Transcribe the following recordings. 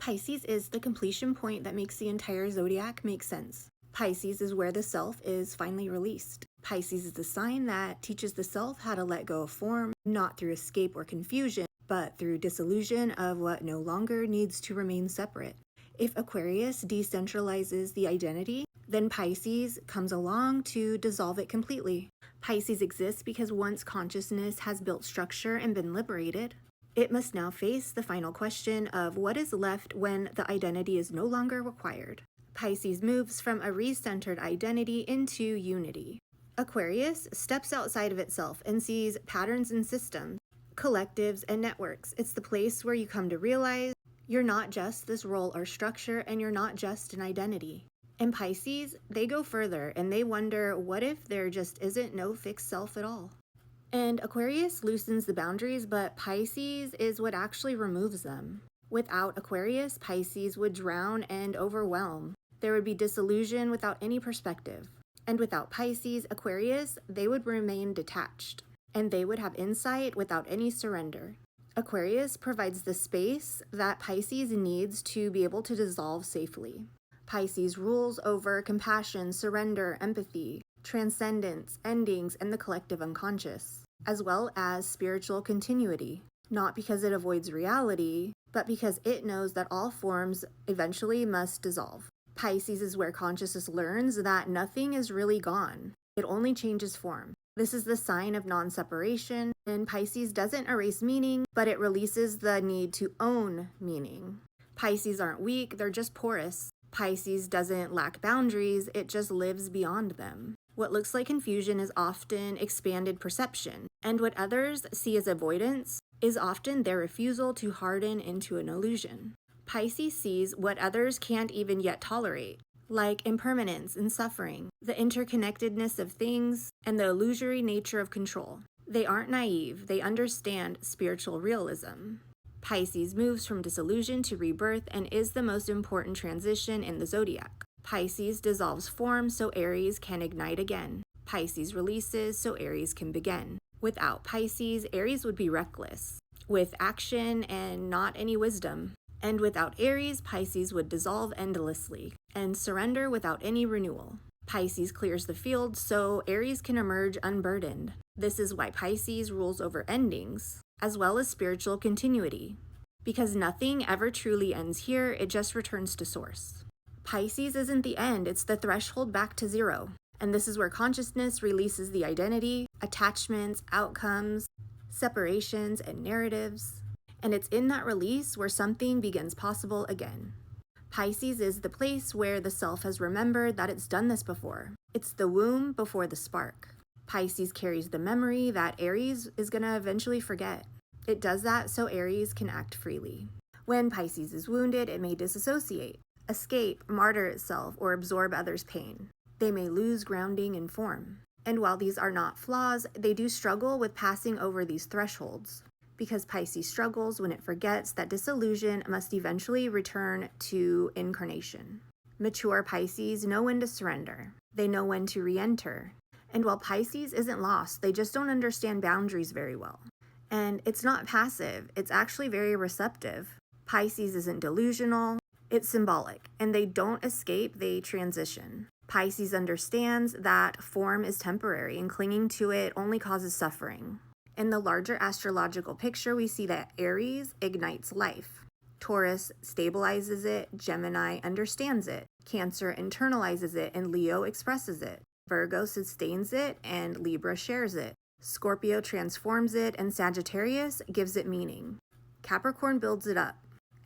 Pisces is the completion point that makes the entire zodiac make sense. Pisces is where the self is finally released. Pisces is the sign that teaches the self how to let go of form, not through escape or confusion, but through dissolution of what no longer needs to remain separate. If Aquarius decentralizes the identity, then Pisces comes along to dissolve it completely. Pisces exists because once consciousness has built structure and been liberated, it must now face the final question of what is left when the identity is no longer required. Pisces moves from a recentered identity into unity. Aquarius steps outside of itself and sees patterns and systems, collectives and networks. It's the place where you come to realize you're not just this role or structure, and you're not just an identity. And Pisces, they go further and they wonder, what if there just isn't no fixed self at all? And Aquarius loosens the boundaries, but Pisces is what actually removes them. Without Aquarius, Pisces would drown and overwhelm. There would be disillusion without any perspective. And without Pisces, Aquarius, they would remain detached. And they would have insight without any surrender. Aquarius provides the space that Pisces needs to be able to dissolve safely. Pisces rules over compassion, surrender, empathy, transcendence, endings, and the collective unconscious, as well as spiritual continuity, not because it avoids reality, but because it knows that all forms eventually must dissolve. Pisces is where consciousness learns that nothing is really gone. It only changes form. This is the sign of non-separation, and Pisces doesn't erase meaning, but it releases the need to own meaning. Pisces aren't weak, they're just porous. Pisces doesn't lack boundaries, it just lives beyond them. What looks like confusion is often expanded perception, and what others see as avoidance is often their refusal to harden into an illusion. Pisces sees what others can't even yet tolerate, like impermanence and suffering, the interconnectedness of things, and the illusory nature of control. They aren't naive, they understand spiritual realism. Pisces moves from disillusion to rebirth and is the most important transition in the zodiac. Pisces dissolves form so Aries can ignite again. Pisces releases so Aries can begin. Without Pisces, Aries would be reckless, with action and not any wisdom. And without Aries, Pisces would dissolve endlessly and surrender without any renewal. Pisces clears the field so Aries can emerge unburdened. This is why Pisces rules over endings, as well as spiritual continuity. Because nothing ever truly ends here, it just returns to source. Pisces isn't the end, it's the threshold back to zero. And this is where consciousness releases the identity, attachments, outcomes, separations, and narratives. And it's in that release where something begins possible again. Pisces is the place where the self has remembered that it's done this before. It's the womb before the spark. Pisces carries the memory that Aries is going to eventually forget. It does that so Aries can act freely. When Pisces is wounded, it may disassociate, escape, martyr itself, or absorb others' pain. They may lose grounding in form. And while these are not flaws, they do struggle with passing over these thresholds. Because Pisces struggles when it forgets that disillusion must eventually return to incarnation. Mature Pisces know when to surrender. They know when to re-enter. And while Pisces isn't lost, they just don't understand boundaries very well. And it's not passive, it's actually very receptive. Pisces isn't delusional, it's symbolic. And they don't escape, they transition. Pisces understands that form is temporary and clinging to it only causes suffering. In the larger astrological picture, we see that Aries ignites life. Taurus stabilizes it, Gemini understands it, Cancer internalizes it, and Leo expresses it. Virgo sustains it, and Libra shares it. Scorpio transforms it, and Sagittarius gives it meaning. Capricorn builds it up,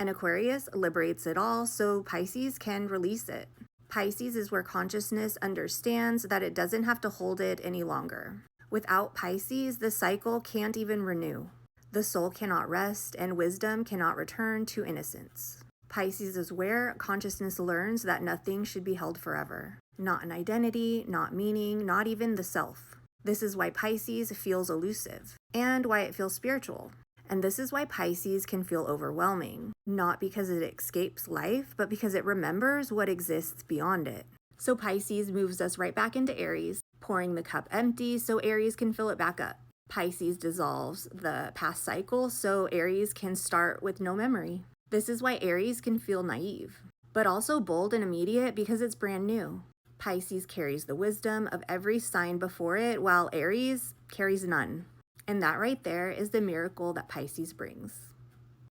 and Aquarius liberates it all so Pisces can release it. Pisces is where consciousness understands that it doesn't have to hold it any longer. Without Pisces, the cycle can't even renew. The soul cannot rest, and wisdom cannot return to innocence. Pisces is where consciousness learns that nothing should be held forever. Not an identity, not meaning, not even the self. This is why Pisces feels elusive, and why it feels spiritual. And this is why Pisces can feel overwhelming, not because it escapes life, but because it remembers what exists beyond it. So Pisces moves us right back into Aries, pouring the cup empty so Aries can fill it back up. Pisces dissolves the past cycle so Aries can start with no memory. This is why Aries can feel naive, but also bold and immediate because it's brand new. Pisces carries the wisdom of every sign before it, while Aries carries none. And that right there is the miracle that Pisces brings.